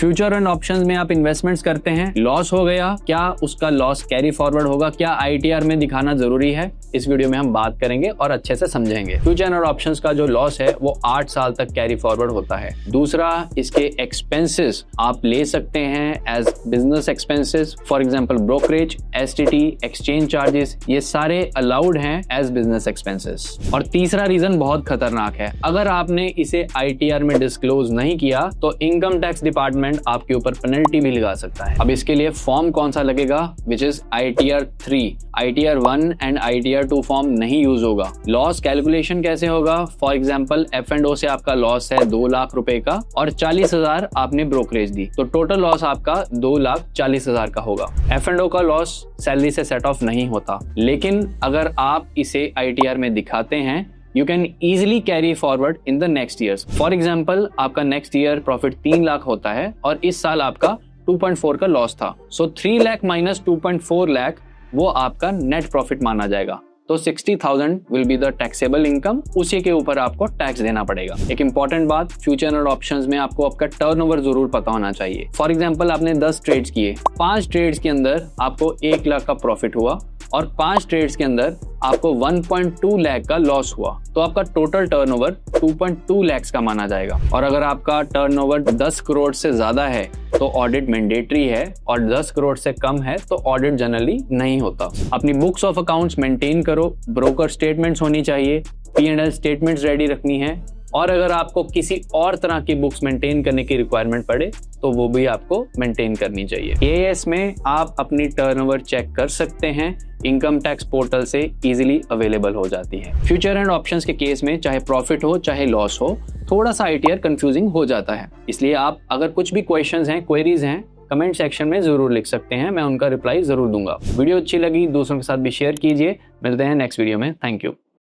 Future and options में आप investments करते हैं, लॉस हो गया, क्या उसका लॉस कैरी फॉरवर्ड होगा, क्या ITR में दिखाना जरूरी है, इस वीडियो में हम बात करेंगे और अच्छे से समझेंगे। फ्यूचर एंड ऑप्शंस का जो लॉस है वो 8 साल तक कैरी फॉरवर्ड होता है। दूसरा, इसके एक्सपेंसेस आप ले सकते हैं as business expenses, for example brokerage, STT, exchange charges, ये सारे अलाउड हैं एज बिजनेस एक्सपेंसेस। और तीसरा रीजन बहुत खतरनाक है, अगर आपने इसे ITR में डिस्क्लोज नहीं किया तो इनकम टैक्स डिपार्टमेंट आपके ऊपर पेनल्टी भी लगा सकता है। अब इसके लिए फॉर्म कौन सा लगेगा, which is ITR 3, ITR 1 and ITR 2 form नहीं यूज होगा। लॉस कैलकुलेशन कैसे होगा, फॉर एग्जांपल F&O से आपका लॉस है 2 लाख रुपए का और 40,000 आपने ब्रोकरेज दी, तो टोटल लॉस आपका 2,40,000 का होगा। F&O का लॉस सैलरी से सेट ऑफ नहीं होता, लेकिन अगर आप इसे ITR में दिखाते हैं you can easily carry forward in the next years. For example, आपका next year profit 3 लाख होता है और इस साल आपका 2.4 का लॉस था, so 3 लाख माइनस 2.4 लाख वो आपका नेट प्रॉफिट माना जाएगा। तो 60,000 will be the taxable income, उसी के ऊपर आपको टैक्स देना पड़ेगा। एक इंपॉर्टेंट बात, फ्यूचर और ऑप्शंस में आपको आपका टर्नओवर जरूर पता होना चाहिए। फॉर एग्जांपल आपने 10 ट्रेड्स किए, 5 ट्रेड्स के अंदर आपको 1 लाख का प्रॉफिट हुआ और 5 ट्रेड्स के अंदर आपको 1.2 लाख का लॉस हुआ, तो आपका टोटल टर्नओवर 2.2 लाख का माना जाएगा। और अगर आपका टर्नओवर 10 करोड़ से ज्यादा है तो ऑडिट मैंडेटरी है और 10 करोड़ से कम है तो ऑडिट जनरली नहीं होता। अपनी बुक्स ऑफ अकाउंट्स मेंटेन करो, ब्रोकर स्टेटमेंट्स होनी चाहिए, P&L स्टेटमेंट्स रेडी रखनी है, और अगर आपको किसी और तरह की बुक्स मेंटेन करने की रिक्वायरमेंट पड़े तो वो भी आपको मेंटेन करनी चाहिए। AS में आप अपनी टर्नओवर चेक कर सकते हैं, इनकम टैक्स पोर्टल से इजीली अवेलेबल हो जाती है। फ्यूचर एंड ऑप्शंस के केस में चाहे प्रॉफिट हो चाहे लॉस हो, थोड़ा सा ITR कंफ्यूजिंग हो जाता है, इसलिए आप अगर कुछ भी क्वेश्चंस हैं, क्वेरीज हैं, कमेंट सेक्शन में जरूर लिख सकते हैं, मैं उनका रिप्लाई जरूर दूंगा। वीडियो अच्छी लगी दूसरों के साथ भी शेयर कीजिए। मिलते हैं नेक्स्ट वीडियो में। Thank you.